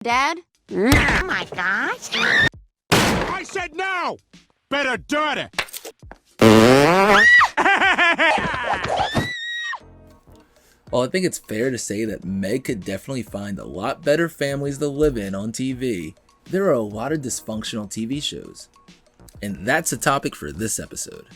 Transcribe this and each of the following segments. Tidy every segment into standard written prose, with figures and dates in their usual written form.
Dad? Oh my gosh. I said no! Better dirty! Well, I think it's fair to say that Meg could definitely find a lot better families to live in on TV. There are a lot of dysfunctional TV shows. And that's a topic for this episode.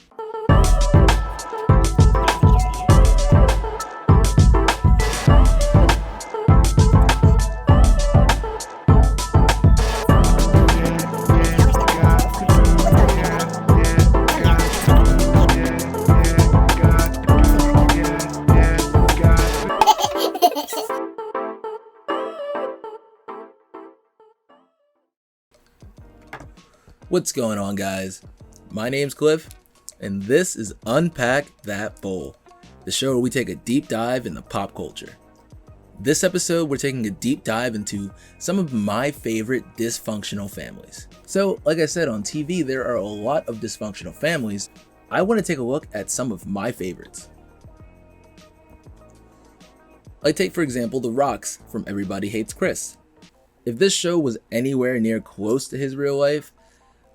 What's going on, guys? My name's Cliff, and this is Unpack That Bowl, the show where we take a deep dive into pop culture. This episode, we're taking a deep dive into some of my favorite dysfunctional families. So, like I said, on TV, there are a lot of dysfunctional families. I want to take a look at some of my favorites. Like take, for example, The Rock's from Everybody Hates Chris. If this show was anywhere near close to his real life,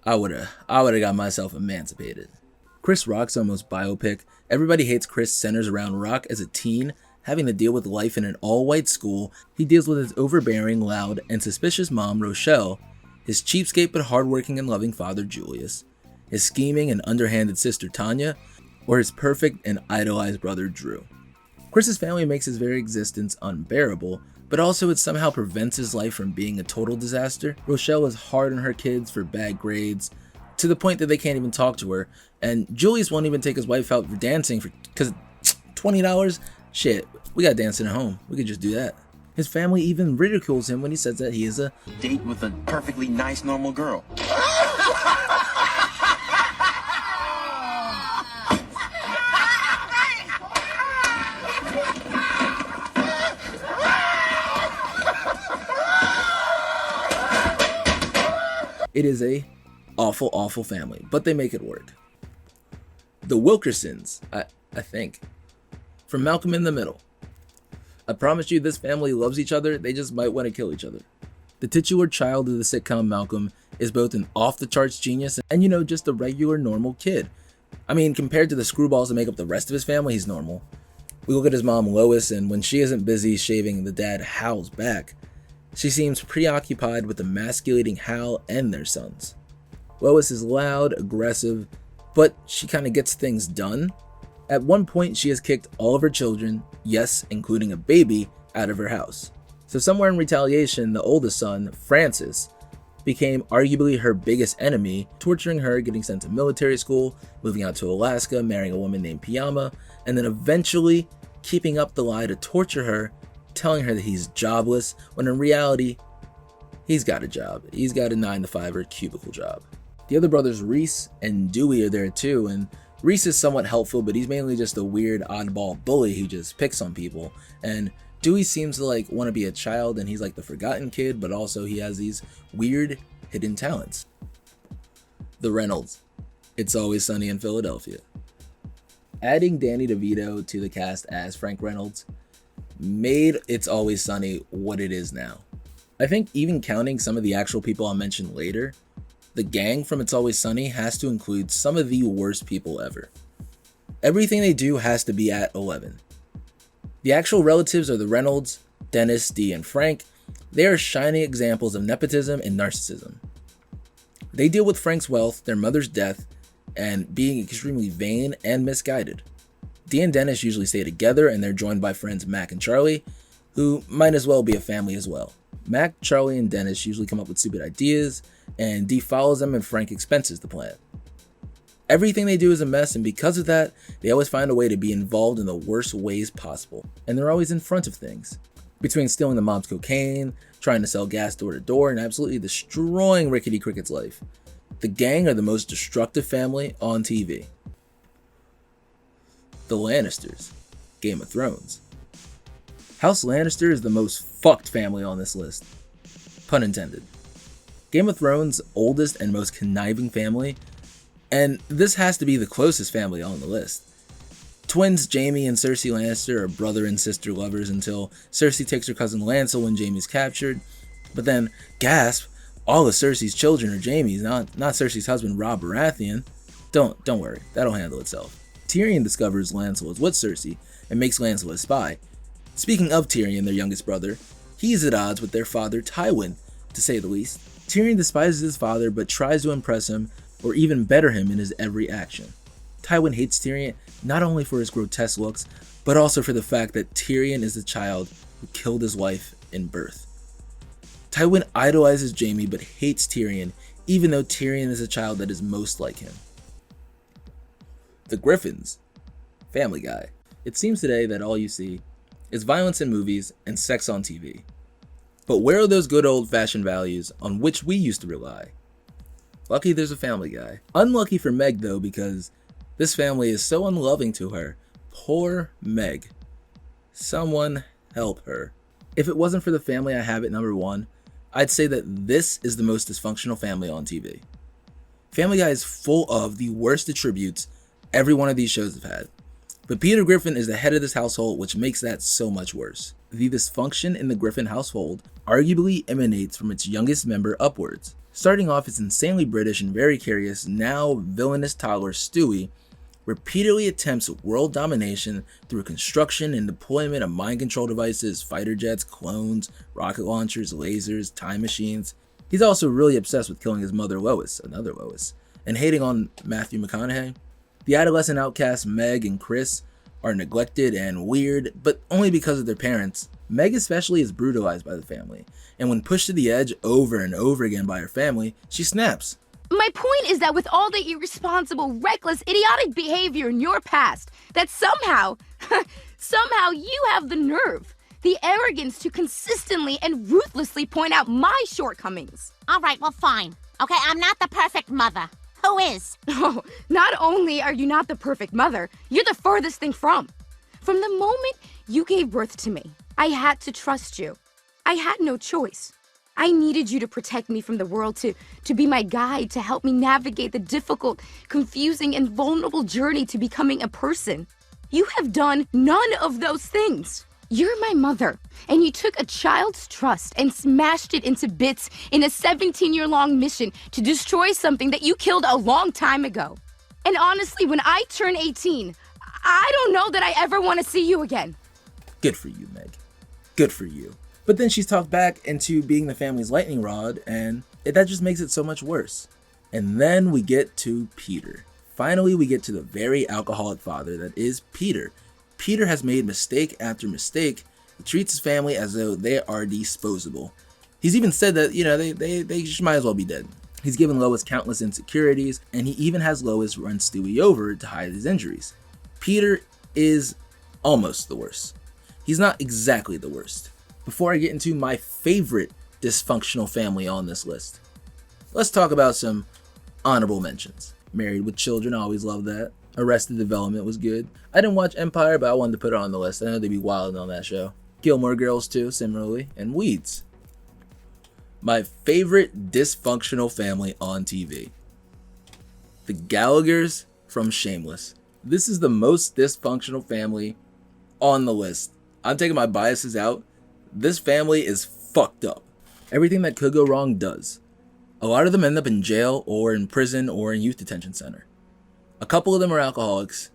I would've got myself emancipated. Chris Rock's almost biopic, Everybody Hates Chris, centers around Rock as a teen having to deal with life in an all-white school. He deals with his overbearing, loud, and suspicious mom, Rochelle, his cheapskate but hardworking and loving father, Julius, his scheming and underhanded sister, Tanya, or his perfect and idolized brother, Drew. Chris's family makes his very existence unbearable, but also it somehow prevents his life from being a total disaster. Rochelle is hard on her kids for bad grades, to the point that they can't even talk to her, and Julius won't even take his wife out for dancing because $20? Shit, we got dancing at home. We could just do that. His family even ridicules him when he says that he is a date with a perfectly nice, normal girl. It is a awful family, but they make it work. The Wilkersons, I think. From Malcolm in the Middle. I promise you this family loves each other, they just might want to kill each other. The titular child of the sitcom Malcolm is both an off-the-charts genius and, just a regular normal kid. I mean, compared to the screwballs that make up the rest of his family, he's normal. We look at his mom Lois, and when she isn't busy shaving the dad Hal's back, she seems preoccupied with emasculating Hal and their sons. Lois is loud, aggressive, but she kind of gets things done. At one point, she has kicked all of her children, yes, including a baby, out of her house. So somewhere in retaliation, the oldest son, Francis, became arguably her biggest enemy, torturing her, getting sent to military school, moving out to Alaska, marrying a woman named Piyama, and then eventually keeping up the lie to torture her, telling her that he's jobless, when in reality, he's got a job. He's got a 9-to-5 or cubicle job. The other brothers, Reese and Dewey, are there too, and Reese is somewhat helpful, but he's mainly just a weird oddball bully who just picks on people. And Dewey seems to want to be a child, and he's like the forgotten kid, but also he has these weird hidden talents. The Reynolds, It's Always Sunny in Philadelphia. Adding Danny DeVito to the cast as Frank Reynolds made It's Always Sunny what it is now. I think even counting some of the actual people I'll mention later, the gang from It's Always Sunny has to include some of the worst people ever. Everything they do has to be at 11. The actual relatives are the Reynolds, Dennis, Dee, and Frank. They are shining examples of nepotism and narcissism. They deal with Frank's wealth, their mother's death, and being extremely vain and misguided. Dee and Dennis usually stay together, and they're joined by friends Mac and Charlie, who might as well be a family as well. Mac, Charlie, and Dennis usually come up with stupid ideas, and Dee follows them and Frank expenses the plan. Everything they do is a mess, and because of that, they always find a way to be involved in the worst ways possible, and they're always in front of things. Between stealing the mom's cocaine, trying to sell gas door to door, and absolutely destroying Rickety Cricket's life. The gang are the most destructive family on TV. The Lannisters, Game of Thrones. House Lannister is the most fucked family on this list. Pun intended. Game of Thrones' oldest and most conniving family, and this has to be the closest family on the list. Twins Jaime and Cersei Lannister are brother and sister lovers until Cersei takes her cousin Lancel when Jaime's captured. But then, gasp, all of Cersei's children are Jaime's, not Cersei's husband Robb Baratheon. Don't worry, that'll handle itself. Tyrion discovers Lancel is with Cersei and makes Lancel his spy. Speaking of Tyrion, their youngest brother, he's at odds with their father Tywin, to say the least. Tyrion despises his father but tries to impress him or even better him in his every action. Tywin hates Tyrion not only for his grotesque looks, but also for the fact that Tyrion is the child who killed his wife in birth. Tywin idolizes Jaime but hates Tyrion, even though Tyrion is a child that is most like him. The Griffins. Family Guy. It seems today that all you see is violence in movies and sex on TV. But where are those good old-fashioned values on which we used to rely? Lucky there's a Family Guy. Unlucky for Meg though, because this family is so unloving to her. Poor Meg. Someone help her. If it wasn't for the family I have at number 1, I'd say that this is the most dysfunctional family on TV. Family Guy is full of the worst attributes every one of these shows have had. But Peter Griffin is the head of this household, which makes that so much worse. The dysfunction in the Griffin household arguably emanates from its youngest member upwards. Starting off as insanely British and very curious, now villainous toddler Stewie repeatedly attempts world domination through construction and deployment of mind control devices, fighter jets, clones, rocket launchers, lasers, time machines. He's also really obsessed with killing his mother Lois, another Lois, and hating on Matthew McConaughey. The adolescent outcasts Meg and Chris are neglected and weird, but only because of their parents. Meg especially is brutalized by the family, and when pushed to the edge over and over again by her family, she snaps. My point is that with all the irresponsible, reckless, idiotic behavior in your past, that somehow you have the nerve, the arrogance to consistently and ruthlessly point out my shortcomings. All right, well, fine. Okay, I'm not the perfect mother. Who is? Oh, not only are you not the perfect mother, you're the furthest thing from. From the moment you gave birth to me, I had to trust you. I had no choice. I needed you to protect me from the world, to be my guide, to help me navigate the difficult, confusing, and vulnerable journey to becoming a person. You have done none of those things. You're my mother, and you took a child's trust and smashed it into bits in a 17-year-long mission to destroy something that you killed a long time ago. And honestly, when I turn 18, I don't know that I ever want to see you again. Good for you, Meg. Good for you. But then she's talked back into being the family's lightning rod, and that just makes it so much worse. And then we get to Peter. Finally, we get to the very alcoholic father that is Peter. Peter has made mistake after mistake. He treats his family as though they are disposable. He's even said that, they might as well be dead. He's given Lois countless insecurities, and he even has Lois run Stewie over to hide his injuries. Peter is almost the worst. He's not exactly the worst. Before I get into my favorite dysfunctional family on this list, let's talk about some honorable mentions. Married with Children, I always love that. Arrested Development was good. I didn't watch Empire, but I wanted to put it on the list. I know they'd be wilding on that show. Gilmore Girls too, similarly, and Weeds. My favorite dysfunctional family on TV. The Gallaghers from Shameless. This is the most dysfunctional family on the list. I'm taking my biases out. This family is fucked up. Everything that could go wrong does. A lot of them end up in jail or in prison or in youth detention center. A couple of them are alcoholics.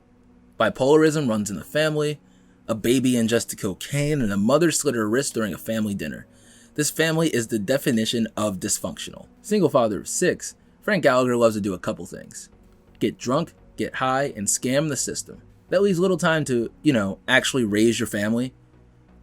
Bipolarism runs in the family. A baby ingested cocaine and a mother slit her wrist during a family dinner. This family is the definition of dysfunctional. Single father of 6, Frank Gallagher loves to do a couple things. Get drunk, get high, and scam the system. That leaves little time to, actually raise your family.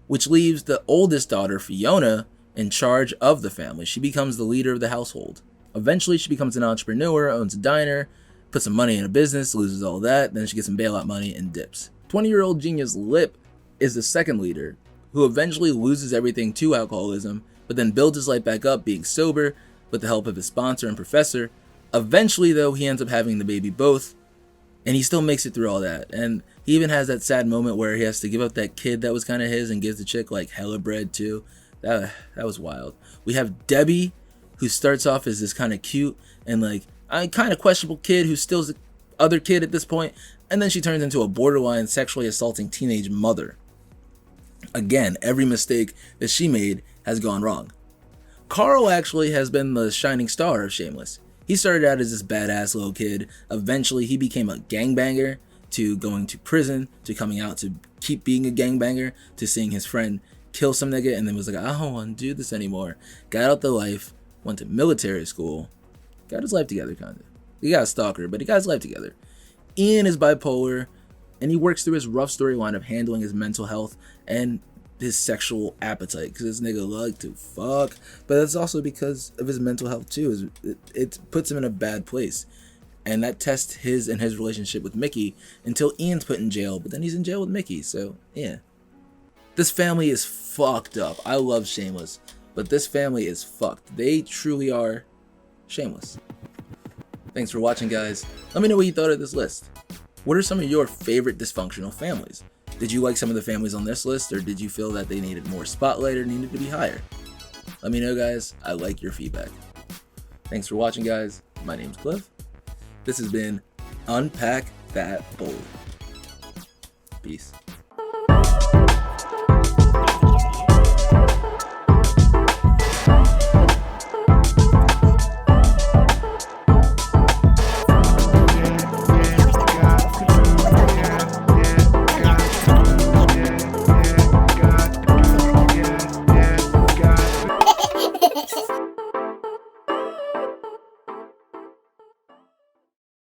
Which leaves the oldest daughter, Fiona, in charge of the family. She becomes the leader of the household. Eventually, she becomes an entrepreneur, owns a diner, puts some money in a business, loses all that, then she gets some bailout money and dips. 20-year-old genius Lip is the second leader, who eventually loses everything to alcoholism, but then builds his life back up being sober with the help of his sponsor and professor. Eventually, though, he ends up having the baby both, and he still makes it through all that. And he even has that sad moment where he has to give up that kid that was kind of his and gives the chick like hella bread too. That was wild. We have Debbie, who starts off as this kind of cute and kind of questionable kid who steals the other kid at this point, and then she turns into a borderline sexually assaulting teenage mother. Again, every mistake that she made has gone wrong. Carl actually has been the shining star of Shameless. He started out as this badass little kid. Eventually, he became a gangbanger, to going to prison, to coming out to keep being a gangbanger, to seeing his friend kill some nigga, and then was like, I don't want to do this anymore. Got out the life, went to military school, got his life together, kind of. He got a stalker, but he got his life together. Ian is bipolar, and he works through his rough storyline of handling his mental health and his sexual appetite, because this nigga like to fuck, but that's also because of his mental health too. It puts him in a bad place, and that tests his and his relationship with Mickey until Ian's put in jail, but then he's in jail with Mickey, so yeah. This family is fucked up. I love Shameless, but this family is fucked. They truly are shameless. Thanks for watching, guys. Let me know what you thought of this list. What are some of your favorite dysfunctional families? Did you like some of the families on this list, or did you feel that they needed more spotlight or needed to be higher? Let me know, guys. I like your feedback. Thanks for watching, guys. My name's Cliff. This has been Unpack That Bully. Peace.